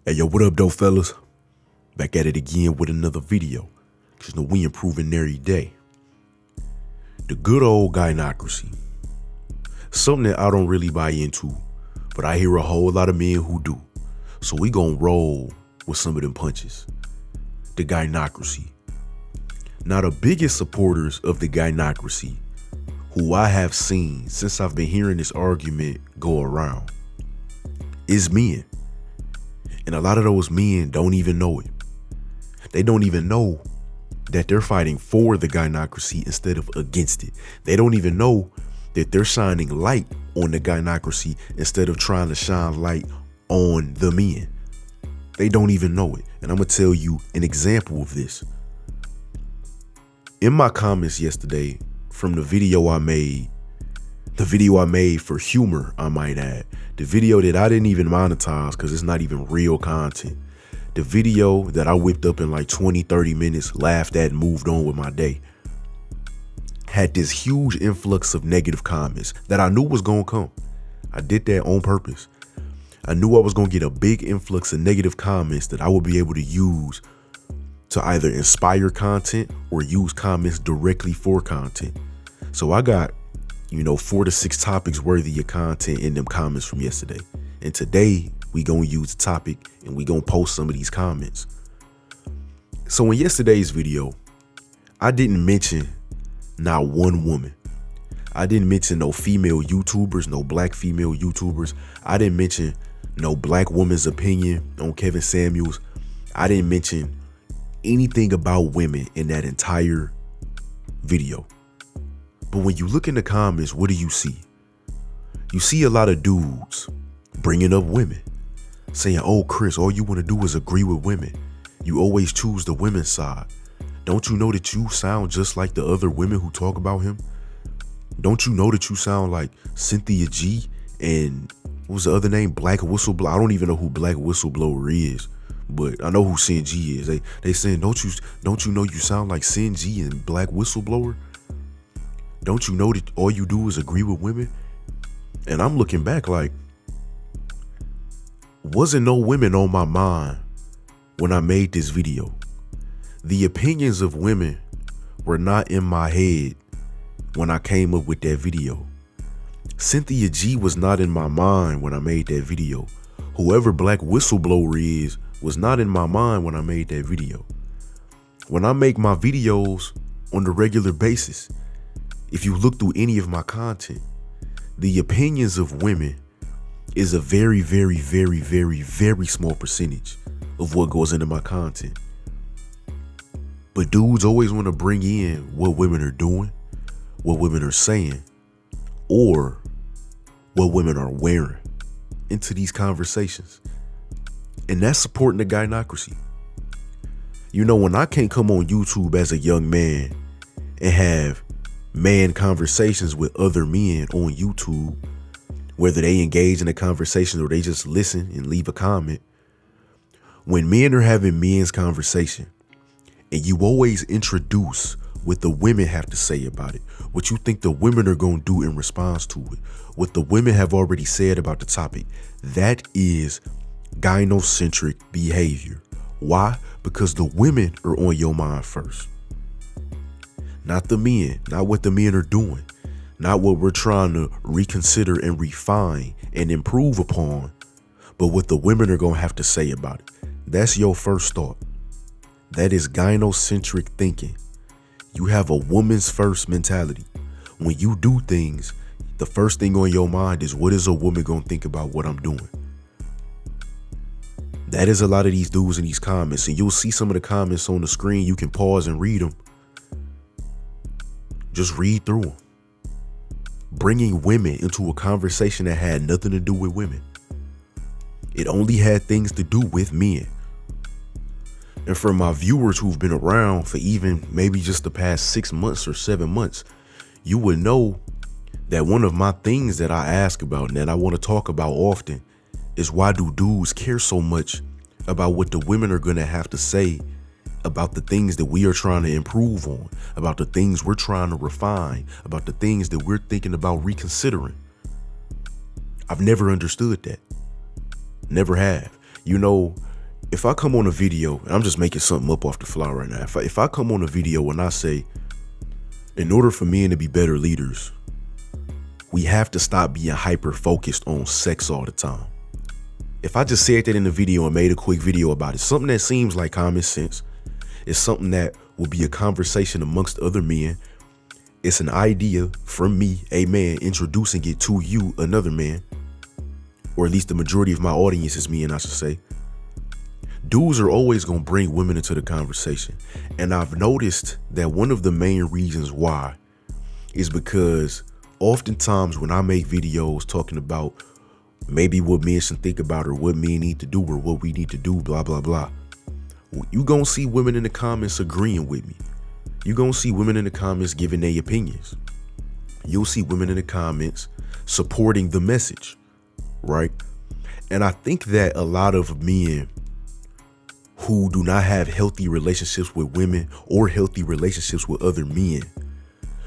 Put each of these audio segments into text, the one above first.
Hey, yo, what up, though, fellas? Back at it again with another video. Cause we improving every day. The good old Gynocracy. Something that I don't really buy into, but I hear a whole lot of men who do. So we gonna roll with some of them punches. The Gynocracy. Now, the biggest supporters of the Gynocracy, who I have seen since I've been hearing this argument go around, is men. And a lot of those men don't even know it. They don't even know that they're fighting for the Gynocracy instead of against it. They don't even know that they're shining light on the Gynocracy instead of trying to shine light on the men. They don't even know it. And I'm gonna tell you an example of this. In my comments yesterday from the video I made for humor, I might add, the video that I didn't even monetize because it's not even real content. The video that I whipped up in like 20-30 minutes, laughed at and moved on with my day, had this huge influx of negative comments that I knew was gonna come. I did that on purpose. I knew I was gonna get a big influx of negative comments that I would be able to use to either inspire content or use comments directly for content. So I got 4 to 6 topics worthy of content in them comments from yesterday. And today we gonna use the topic and we gonna post some of these comments. So in yesterday's video, I didn't mention not one woman. I didn't mention no female YouTubers, no black female YouTubers. I didn't mention no black woman's opinion on Kevin Samuels. I didn't mention anything about women in that entire video. But when you look in the comments, what do you see? You see a lot of dudes bringing up women, saying, "Oh, Chris, all you want to do is agree with women. You always choose the women's side. Don't you know that you sound just like the other women who talk about him? Don't you know that you sound like Cynthia G and what was the other name? Black Whistleblower." I don't even know who Black Whistleblower is, but I know who Sin G is. They saying, don't you know you sound like Sin G and Black Whistleblower? Don't you know that all you do is agree with women? And I'm looking back like, wasn't no women on my mind when I made this video. The opinions of women were not in my head when I came up with that video. Cynthia G was not in my mind when I made that video. Whoever Black Whistleblower is was not in my mind when I made that video. When I make my videos on the regular basis, if you look through any of my content, the opinions of women is a very, very, very, very, very small percentage of what goes into my content. But dudes always want to bring in what women are doing, what women are saying, or what women are wearing into these conversations. And that's supporting the Gynocracy. When I can't come on YouTube as a young man and have man conversations with other men on YouTube, whether they engage in a conversation or they just listen and leave a comment. When men are having men's conversation and you always introduce what the women have to say about it, what you think the women are going to do in response to it, what the women have already said about the topic, that is gynocentric behavior. Why? Because the women are on your mind first. Not the men, not what the men are doing, not what we're trying to reconsider and refine and improve upon, but what the women are going to have to say about it. That's your first thought. That is gynocentric thinking. You have a woman's first mentality. When you do things, the first thing on your mind is, what is a woman going to think about what I'm doing? That is a lot of these dudes in these comments, and you'll see some of the comments on the screen. You can pause and read them. Just read through them. Bringing women into a conversation that had nothing to do with women. It only had things to do with men. And for my viewers who've been around for even maybe just the past 6 months or 7 months, you would know that one of my things that I ask about and that I want to talk about often is, why do dudes care so much about what the women are going to have to say about the things that we are trying to improve on, about the things we're trying to refine, about the things that we're thinking about reconsidering? I've never understood that. Never have. if I come on a video, and I'm just making something up off the fly right now. If I come on a video and I say, in order for men to be better leaders, we have to stop being hyper focused on sex all the time. If I just said that in the video and made a quick video about it, something that seems like common sense, it's something that will be a conversation amongst other men. It's an idea from me, a man, introducing it to you, another man, or at least the majority of my audience is men, I should say. Dudes are always going to bring women into the conversation. And I've noticed that one of the main reasons why is because oftentimes when I make videos talking about maybe what men should think about or what men need to do or what we need to do, blah, blah, blah, you going to see women in the comments agreeing with me. You're going to see women in the comments giving their opinions. You'll see women in the comments supporting the message, right? And I think that a lot of men who do not have healthy relationships with women or healthy relationships with other men,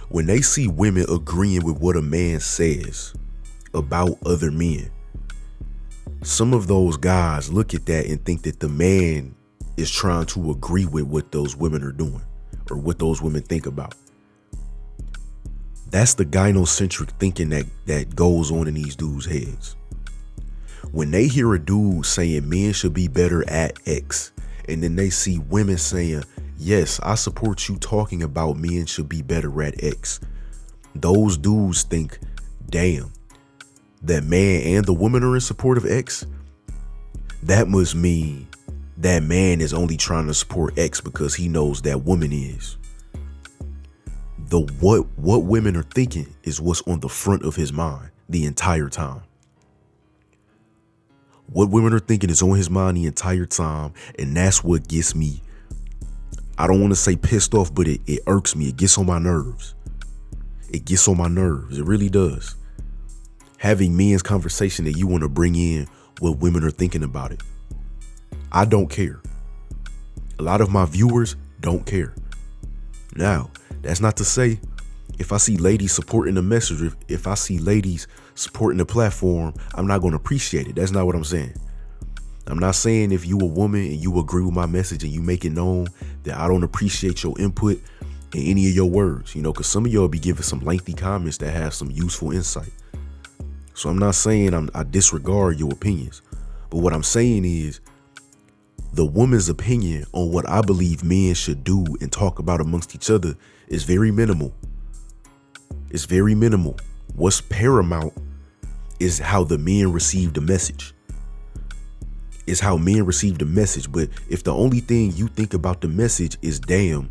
when they see women agreeing with what a man says about other men, some of those guys look at that and think that the man is trying to agree with what those women are doing or what those women think about. That's the gynocentric thinking that goes on in these dudes' heads. When they hear a dude saying men should be better at X, and then they see women saying, yes, I support you talking about men should be better at X, those dudes think, damn, that man and the woman are in support of X. That must mean that man is only trying to support X because he knows that woman is. What women are thinking is what's on the front of his mind the entire time. What women are thinking is on his mind the entire time, and that's what gets me, I don't want to say pissed off, but it irks me. It gets on my nerves. It gets on my nerves. It really does. Having men's conversation that you want to bring in what women are thinking about it. I don't care. A lot of my viewers don't care. Now, that's not to say if I see ladies supporting the message, if I see ladies supporting the platform, I'm not going to appreciate it. That's not what I'm saying. I'm not saying if you a woman and you agree with my message and you make it known that I don't appreciate your input in any of your words, because some of y'all be giving some lengthy comments that have some useful insight. So I'm not saying I disregard your opinions, but what I'm saying is the woman's opinion on what I believe men should do and talk about amongst each other is very minimal. It's very minimal. What's paramount is how the men receive the message. It's how men receive the message. But if the only thing you think about the message is, damn,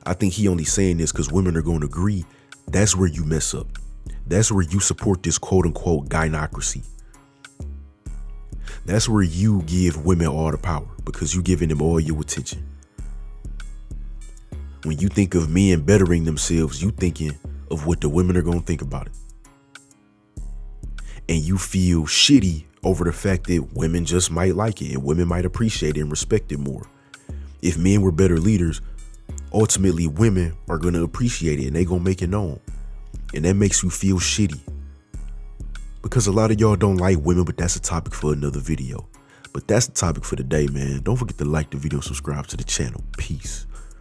I think he only saying this because women are going to agree, that's where you mess up. That's where you support this quote unquote gynocracy. That's where you give women all the power because you're giving them all your attention. When you think of men bettering themselves, you thinking of what the women are going to think about it. And you feel shitty over the fact that women just might like it and women might appreciate it and respect it more. If men were better leaders, ultimately women are going to appreciate it and they're going to make it known. And that makes you feel shitty. Because a lot of y'all don't like women, but that's a topic for another video. But that's the topic for today, man. Don't forget to like the video, subscribe to the channel. Peace.